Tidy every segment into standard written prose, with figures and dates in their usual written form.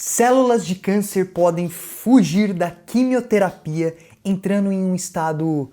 Células de câncer podem fugir da quimioterapia entrando em um estado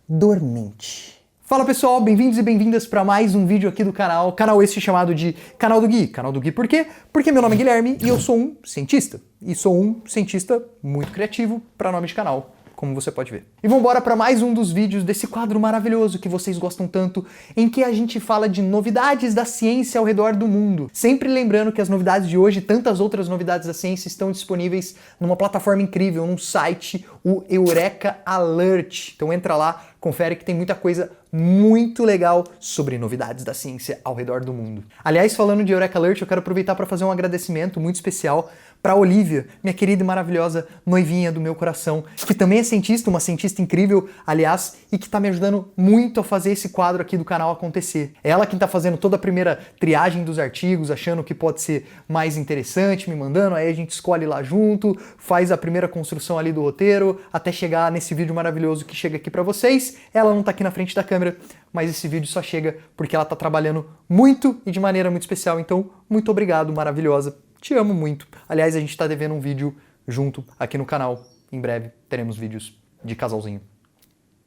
dormente. Fala pessoal, bem-vindos e bem-vindas para mais um vídeo aqui do canal esse chamado de Canal do Gui. Canal do Gui por quê? Porque meu nome é Guilherme e eu sou um cientista. E sou um cientista muito criativo para nome de canal, como você pode ver. E vamos embora para mais um dos vídeos desse quadro maravilhoso que vocês gostam tanto, em que a gente fala de novidades da ciência ao redor do mundo. Sempre lembrando que as novidades de hoje e tantas outras novidades da ciência estão disponíveis numa plataforma incrível, num site, o Eureka Alert. Então entra lá, confere que tem muita coisa muito legal sobre novidades da ciência ao redor do mundo. Aliás, falando de Eureka Alert, eu quero aproveitar para fazer um agradecimento muito especial para Olivia, minha querida e maravilhosa noivinha do meu coração, que também é cientista, uma cientista incrível, aliás, e que está me ajudando muito a fazer esse quadro aqui do canal acontecer. Ela que está fazendo toda a primeira triagem dos artigos, achando o que pode ser mais interessante, me mandando, aí a gente escolhe lá junto, faz a primeira construção ali do roteiro, até chegar nesse vídeo maravilhoso que chega aqui para vocês. Ela não está aqui na frente da câmera, mas esse vídeo só chega porque ela está trabalhando muito e de maneira muito especial, então muito obrigado, maravilhosa. Te amo muito. Aliás, a gente tá devendo um vídeo junto aqui no canal. Em breve teremos vídeos de casalzinho.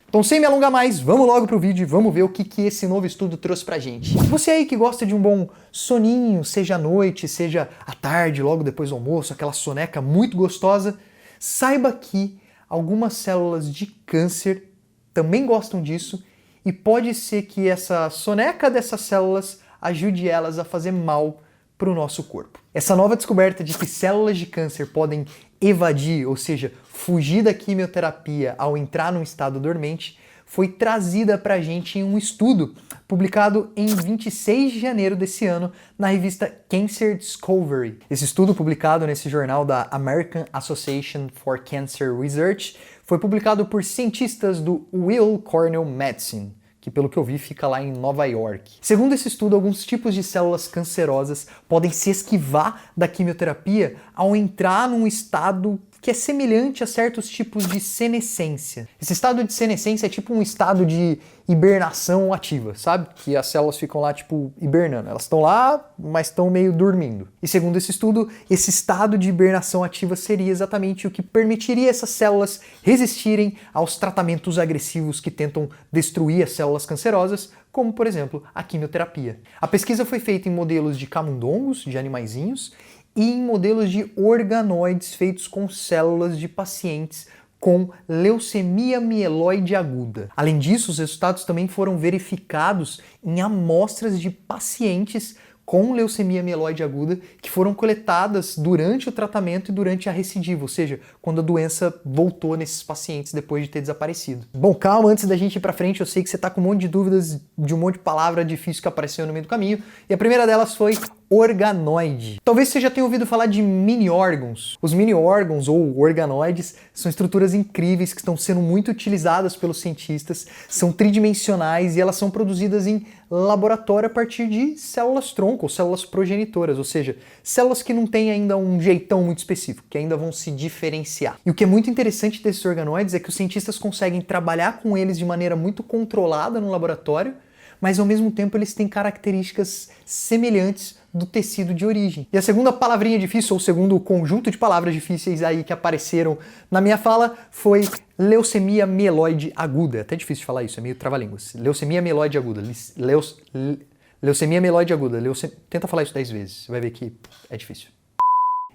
Então, sem me alongar mais, vamos logo pro vídeo e vamos ver o que esse novo estudo trouxe pra gente. Você aí que gosta de um bom soninho, seja à noite, seja à tarde, logo depois do almoço, aquela soneca muito gostosa, saiba que algumas células de câncer também gostam disso e pode ser que essa soneca dessas células ajude elas a fazer mal para o nosso corpo. Essa nova descoberta de que células de câncer podem evadir, ou seja, fugir da quimioterapia ao entrar num estado dormente, foi trazida para a gente em um estudo publicado em 26 de janeiro desse ano na revista Cancer Discovery. Esse estudo, publicado nesse jornal da American Association for Cancer Research, foi publicado por cientistas do Weill Cornell Medicine, que pelo que eu vi fica lá em Nova York. Segundo esse estudo, alguns tipos de células cancerosas podem se esquivar da quimioterapia ao entrar num estado que é semelhante a certos tipos de senescência. Esse estado de senescência é tipo um estado de hibernação ativa, sabe? Que as células ficam lá, tipo, hibernando. Elas estão lá, mas estão meio dormindo. E segundo esse estudo, esse estado de hibernação ativa seria exatamente o que permitiria essas células resistirem aos tratamentos agressivos que tentam destruir as células cancerosas, como, por exemplo, a quimioterapia. A pesquisa foi feita em modelos de camundongos, de animaizinhos, e em modelos de organoides feitos com células de pacientes com leucemia mieloide aguda. Além disso, os resultados também foram verificados em amostras de pacientes com leucemia mieloide aguda que foram coletadas durante o tratamento e durante a recidiva, ou seja, quando a doença voltou nesses pacientes depois de ter desaparecido. Bom, calma, antes da gente ir pra frente, eu sei que você tá com um monte de dúvidas de um monte de palavra difícil que apareceu no meio do caminho, e a primeira delas foi organoide. Talvez você já tenha ouvido falar de mini-órgãos. Os mini-órgãos, ou organoides, são estruturas incríveis que estão sendo muito utilizadas pelos cientistas, são tridimensionais e elas são produzidas em laboratório a partir de células-tronco, ou células progenitoras, ou seja, células que não têm ainda um jeitão muito específico, que ainda vão se diferenciar. E o que é muito interessante desses organoides é que os cientistas conseguem trabalhar com eles de maneira muito controlada no laboratório, mas ao mesmo tempo eles têm características semelhantes do tecido de origem. E a segunda palavrinha difícil, ou o segundo conjunto de palavras difíceis aí que apareceram na minha fala foi leucemia mieloide aguda. É até difícil de falar isso, é meio trava-línguas. Leucemia mieloide aguda. Leucemia mieloide aguda. Tenta falar isso 10 vezes, você vai ver que é difícil.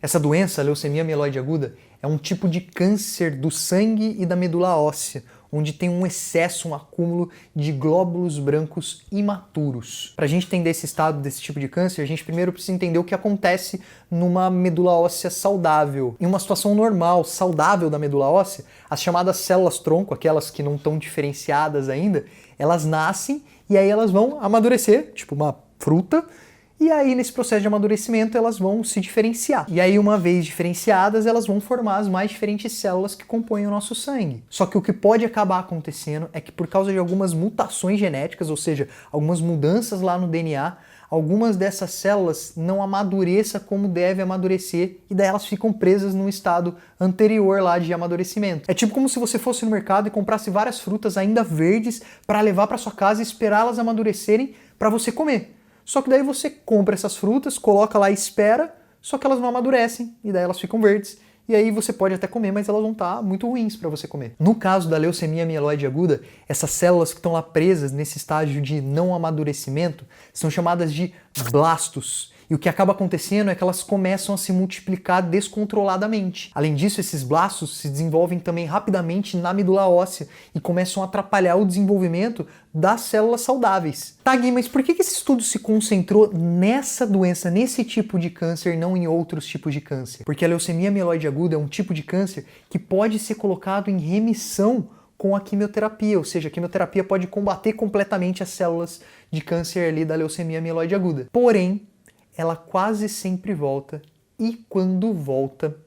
Essa doença, leucemia mieloide aguda, é um tipo de câncer do sangue e da medula óssea, onde tem um excesso, um acúmulo de glóbulos brancos imaturos. Para a gente entender esse estado desse tipo de câncer, a gente primeiro precisa entender o que acontece numa medula óssea saudável. Em uma situação normal, saudável da medula óssea, as chamadas células-tronco, aquelas que não estão diferenciadas ainda, elas nascem e aí elas vão amadurecer, tipo uma fruta, e aí, nesse processo de amadurecimento, elas vão se diferenciar. E aí, uma vez diferenciadas, elas vão formar as mais diferentes células que compõem o nosso sangue. Só que o que pode acabar acontecendo é que por causa de algumas mutações genéticas, ou seja, algumas mudanças lá no DNA, algumas dessas células não amadureçam como deve amadurecer e daí elas ficam presas num estado anterior lá de amadurecimento. É tipo como se você fosse no mercado e comprasse várias frutas ainda verdes para levar para sua casa e esperá-las amadurecerem para você comer. Só que daí você compra essas frutas, coloca lá e espera, só que elas não amadurecem e daí elas ficam verdes. E aí você pode até comer, mas elas vão estar muito ruins para você comer. No caso da leucemia mieloide aguda, essas células que estão lá presas nesse estágio de não amadurecimento são chamadas de blastos. E o que acaba acontecendo é que elas começam a se multiplicar descontroladamente. Além disso, esses blastos se desenvolvem também rapidamente na medula óssea e começam a atrapalhar o desenvolvimento das células saudáveis. Tá, Gui, mas por que esse estudo se concentrou nessa doença, nesse tipo de câncer, e não em outros tipos de câncer? Porque a leucemia mieloide aguda é um tipo de câncer que pode ser colocado em remissão com a quimioterapia, ou seja, a quimioterapia pode combater completamente as células de câncer ali da leucemia mieloide aguda. Porém, ela quase sempre volta e quando volta,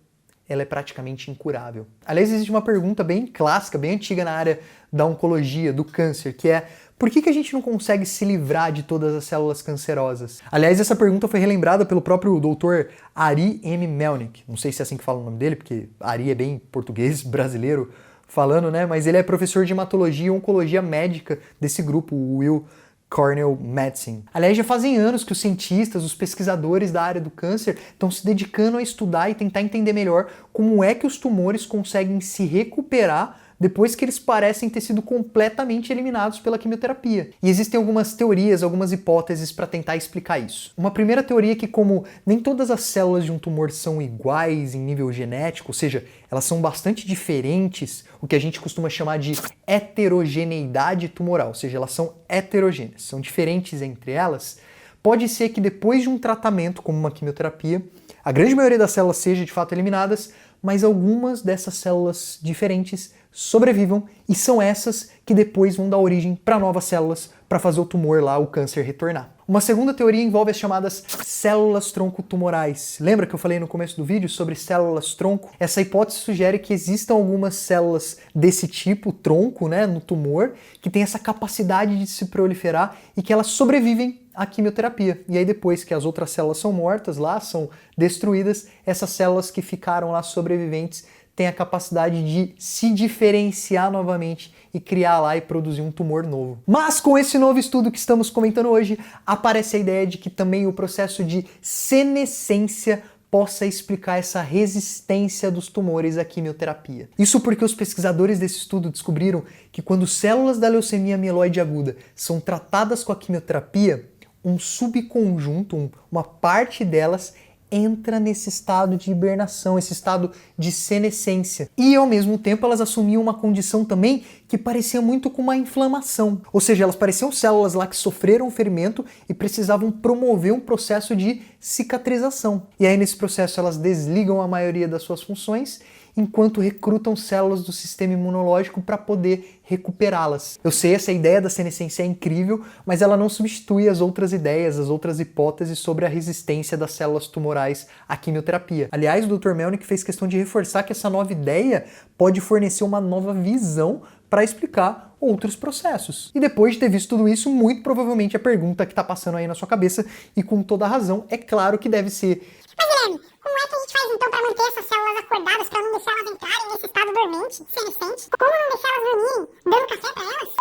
ela é praticamente incurável. Aliás, existe uma pergunta bem clássica, bem antiga na área da oncologia, do câncer, que é: por que a gente não consegue se livrar de todas as células cancerosas? Aliás, essa pergunta foi relembrada pelo próprio Dr. Ari M. Melnick. Não sei se é assim que fala o nome dele, porque Ari é bem português, brasileiro falando, né? Mas ele é professor de hematologia e oncologia médica desse grupo, o Weill Cornell Medicine. Aliás, já fazem anos que os cientistas, os pesquisadores da área do câncer estão se dedicando a estudar e tentar entender melhor como é que os tumores conseguem se recuperar depois que eles parecem ter sido completamente eliminados pela quimioterapia. E existem algumas teorias, algumas hipóteses para tentar explicar isso. Uma primeira teoria é que, como nem todas as células de um tumor são iguais em nível genético, ou seja, elas são bastante diferentes, o que a gente costuma chamar de heterogeneidade tumoral, ou seja, elas são heterogêneas, são diferentes entre elas, pode ser que depois de um tratamento, como uma quimioterapia, a grande maioria das células seja de fato eliminadas, mas algumas dessas células diferentes sobrevivam e são essas que depois vão dar origem para novas células para fazer o tumor lá, o câncer, retornar. Uma segunda teoria envolve as chamadas células tronco tumorais. Lembra que eu falei no começo do vídeo sobre células tronco? Essa hipótese sugere que existam algumas células desse tipo, tronco, né, no tumor, que tem essa capacidade de se proliferar e que elas sobrevivem à quimioterapia. E aí depois que as outras células são mortas lá, são destruídas, essas células que ficaram lá sobreviventes têm a capacidade de se diferenciar novamente e criar lá e produzir um tumor novo. Mas com esse novo estudo que estamos comentando hoje, aparece a ideia de que também o processo de senescência possa explicar essa resistência dos tumores à quimioterapia. Isso porque os pesquisadores desse estudo descobriram que quando células da leucemia mieloide aguda são tratadas com a quimioterapia, um subconjunto, uma parte delas entra nesse estado de hibernação, esse estado de senescência. E ao mesmo tempo elas assumiam uma condição também que parecia muito com uma inflamação. Ou seja, elas pareciam células lá que sofreram ferimento e precisavam promover um processo de cicatrização. E aí nesse processo elas desligam a maioria das suas funções, enquanto recrutam células do sistema imunológico para poder recuperá-las. Eu sei, essa ideia da senescência é incrível, mas ela não substitui as outras ideias, as outras hipóteses sobre a resistência das células tumorais à quimioterapia. Aliás, o Dr. Melnick fez questão de reforçar que essa nova ideia pode fornecer uma nova visão para explicar outros processos. E depois de ter visto tudo isso, muito provavelmente a pergunta que está passando aí na sua cabeça, e com toda a razão, é claro que deve ser: mas Guilherme, como é que a gente faz então para manter essas células acordadas, para não deixar elas entrarem nesse estado dormente, senescente? Como não deixar elas dormirem? Dando café para elas?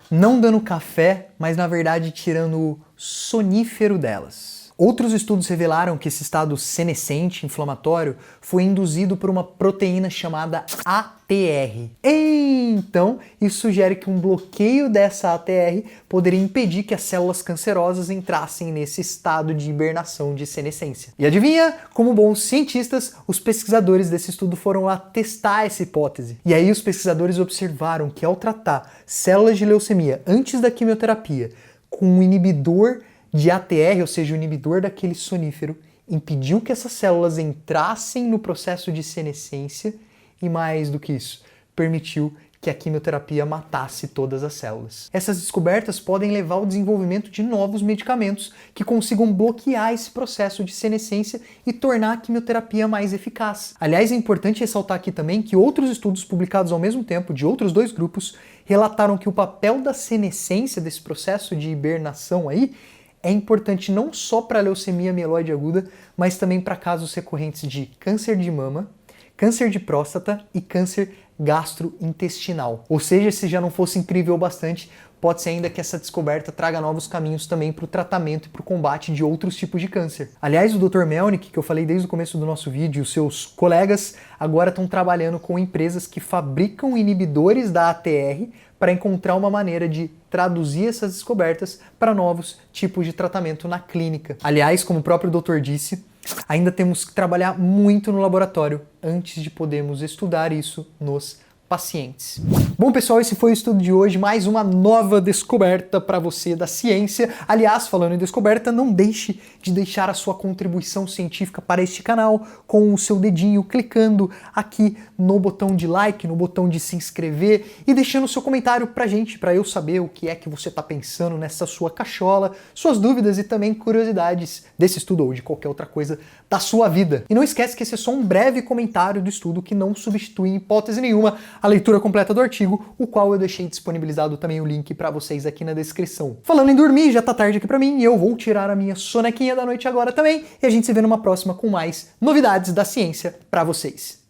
Não dando café, mas na verdade tirando o sonífero delas. Outros estudos revelaram que esse estado senescente, inflamatório, foi induzido por uma proteína chamada ATR. Então, isso sugere que um bloqueio dessa ATR poderia impedir que as células cancerosas entrassem nesse estado de hibernação de senescência. E adivinha? Como bons cientistas, os pesquisadores desse estudo foram lá testar essa hipótese. E aí os pesquisadores observaram que ao tratar células de leucemia antes da quimioterapia com um inibidor de ATR, ou seja, o inibidor daquele sonífero, impediu que essas células entrassem no processo de senescência e, mais do que isso, permitiu que a quimioterapia matasse todas as células. Essas descobertas podem levar ao desenvolvimento de novos medicamentos que consigam bloquear esse processo de senescência e tornar a quimioterapia mais eficaz. Aliás, é importante ressaltar aqui também que outros estudos publicados ao mesmo tempo, de outros dois grupos, relataram que o papel da senescência, desse processo de hibernação aí, é importante não só para a leucemia mieloide aguda, mas também para casos recorrentes de câncer de mama, câncer de próstata e câncer gastrointestinal. Ou seja, se já não fosse incrível o bastante, pode ser ainda que essa descoberta traga novos caminhos também para o tratamento e para o combate de outros tipos de câncer. Aliás, o Dr. Melnick, que eu falei desde o começo do nosso vídeo, e os seus colegas agora estão trabalhando com empresas que fabricam inibidores da ATR para encontrar uma maneira de traduzir essas descobertas para novos tipos de tratamento na clínica. Aliás, como o próprio doutor disse, ainda temos que trabalhar muito no laboratório antes de podermos estudar isso nos pacientes. Bom, pessoal, esse foi o estudo de hoje, mais uma nova descoberta para você da ciência. Aliás, falando em descoberta, não deixe de deixar a sua contribuição científica para este canal com o seu dedinho clicando aqui no botão de like, no botão de se inscrever e deixando o seu comentário pra gente, para eu saber o que é que você está pensando nessa sua cachola, suas dúvidas e também curiosidades desse estudo ou de qualquer outra coisa da sua vida. E não esquece que esse é só um breve comentário do estudo que não substitui em hipótese nenhuma a leitura completa do artigo, o qual eu deixei disponibilizado também o link para vocês aqui na descrição. Falando em dormir, já tá tarde aqui para mim e eu vou tirar a minha sonequinha da noite agora também e a gente se vê numa próxima com mais novidades da ciência para vocês.